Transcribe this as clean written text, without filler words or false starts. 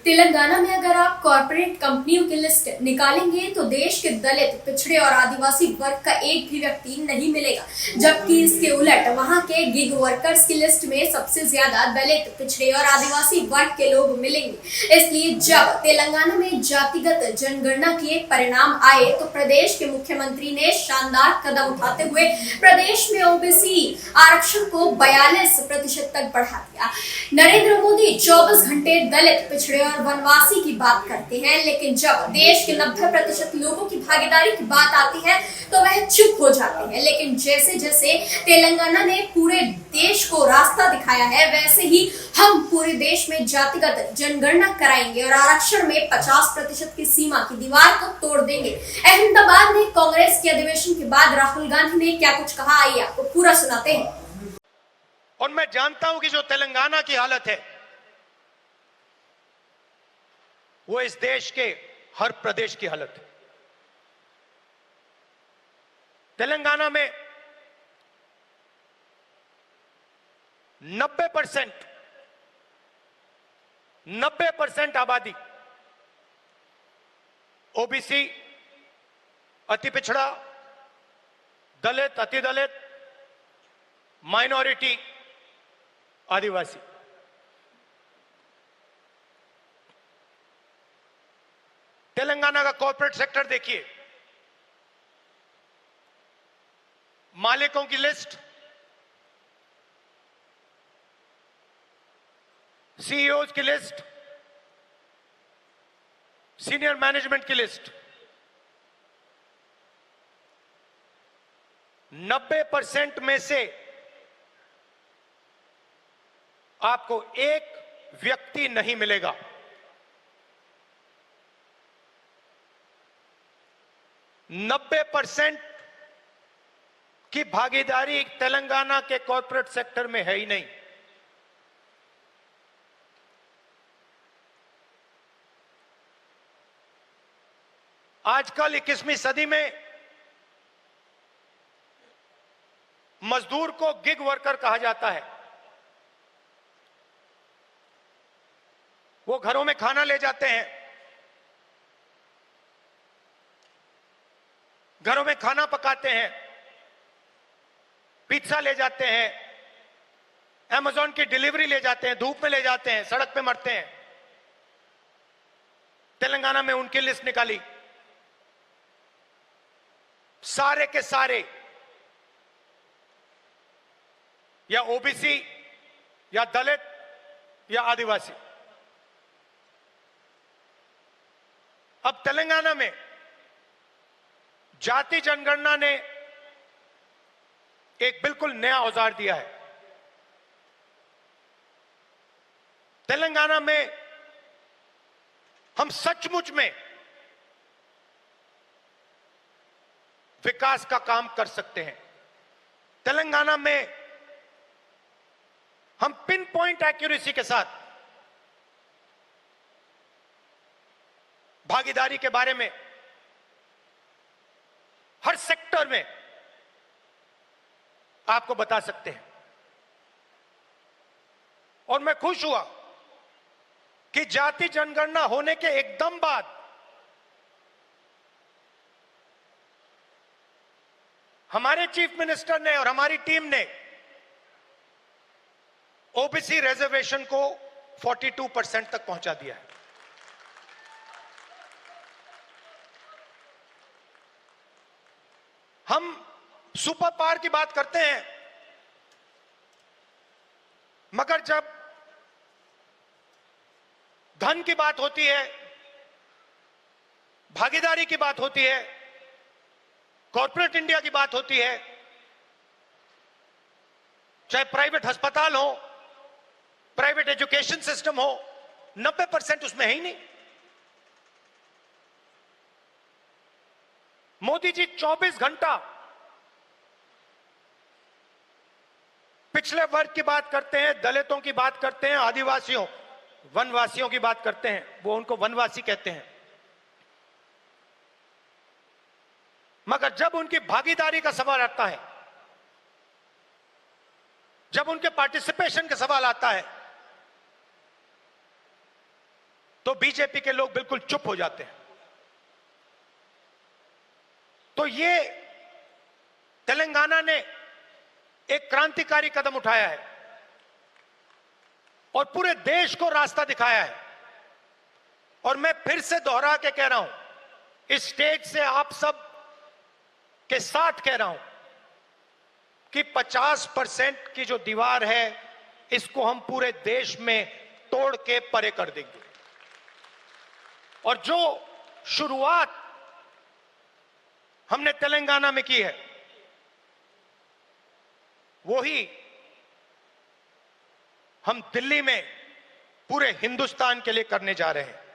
तेलंगाना में अगर आप कॉर्पोरेट कंपनियों की लिस्ट निकालेंगे तो देश के दलित, पिछड़े और आदिवासी वर्ग का एक भी व्यक्ति नहीं मिलेगा, जबकि इसके उलट वहां के गिग वर्कर्स की लिस्ट में सबसे ज्यादा दलित, पिछड़े और आदिवासी वर्ग के लोग मिलेंगे। इसलिए जब तेलंगाना में जातिगत जनगणना के परिणाम आए तो प्रदेश के मुख्यमंत्री ने शानदार कदम उठाते हुए प्रदेश में ओबीसी आरक्षण को 42% तक बढ़ा दिया। नरेंद्र मोदी 24 घंटे दलित, पिछड़े और वनवासी की बात करते हैं, लेकिन जब देश के 90% लोगों की भागीदारी की बात आती है तो वह चुप हो जाते हैं। लेकिन जैसे जैसे तेलंगाना ने पूरे देश को रास्ता दिखाया है, वैसे ही हम पूरे देश में जातिगत जनगणना कराएंगे और आरक्षण में 50% की सीमा की दीवार को तोड़ देंगे। अहमदाबाद में कांग्रेस के अधिवेशन के बाद राहुल गांधी ने क्या कुछ कहा, आइए आपको पूरा सुनाते हैं। और मैं जानता हूं कि जो तेलंगाना की हालत है वो इस देश के हर प्रदेश की हालत है। तेलंगाना में 90% आबादी ओबीसी, अति पिछड़ा, दलित, अति दलित, माइनॉरिटी, आदिवासी। तेलंगाना का कॉर्पोरेट सेक्टर देखिए, मालिकों की लिस्ट, सीईओज की लिस्ट, सीनियर मैनेजमेंट की लिस्ट, 90% में से आपको एक व्यक्ति नहीं मिलेगा। 90% की भागीदारी तेलंगाना के कॉर्पोरेट सेक्टर में है ही नहीं। आजकल 21वीं सदी में मजदूर को गिग वर्कर कहा जाता है। वो घरों में खाना ले जाते हैं, घरों में खाना पकाते हैं, पिज्जा ले जाते हैं, अमेज़न की डिलीवरी ले जाते हैं, धूप में ले जाते हैं, सड़क पे मरते हैं। तेलंगाना में उनकी लिस्ट निकाली, सारे के सारे या ओबीसी या दलित या आदिवासी। अब तेलंगाना में जाति जनगणना ने एक बिल्कुल नया औजार दिया है। तेलंगाना में हम सचमुच में विकास का काम कर सकते हैं। तेलंगाना में हम पिन पॉइंट एक्यूरेसी के साथ भागीदारी के बारे में हर सेक्टर में आपको बता सकते हैं। और मैं खुश हुआ कि जाति जनगणना होने के एकदम बाद हमारे चीफ मिनिस्टर ने और हमारी टीम ने ओबीसी रिजर्वेशन को 42% तक पहुंचा दिया है। हम सुपर पावर की बात करते हैं, मगर जब धन की बात होती है, भागीदारी की बात होती है, कॉर्पोरेट इंडिया की बात होती है, चाहे प्राइवेट अस्पताल हो, प्राइवेट एजुकेशन सिस्टम हो, 90% उसमें है ही नहीं। मोदी जी 24 घंटा पिछले वर्ग की बात करते हैं, दलितों की बात करते हैं, आदिवासियों, वनवासियों की बात करते हैं। वो उनको वनवासी कहते हैं। मगर जब उनकी भागीदारी का सवाल आता है, जब उनके पार्टिसिपेशन का सवाल आता है, तो बीजेपी के लोग बिल्कुल चुप हो जाते हैं। तो ये तेलंगाना ने एक क्रांतिकारी कदम उठाया है और पूरे देश को रास्ता दिखाया है। और मैं फिर से दोहरा के कह रहा हूं, इस स्टेज से आप सब के साथ कह रहा हूं कि 50% की जो दीवार है इसको हम पूरे देश में तोड़ के परे कर देंगे। और जो शुरुआत हमने तेलंगाना में की है वो ही हम दिल्ली में पूरे हिंदुस्तान के लिए करने जा रहे हैं।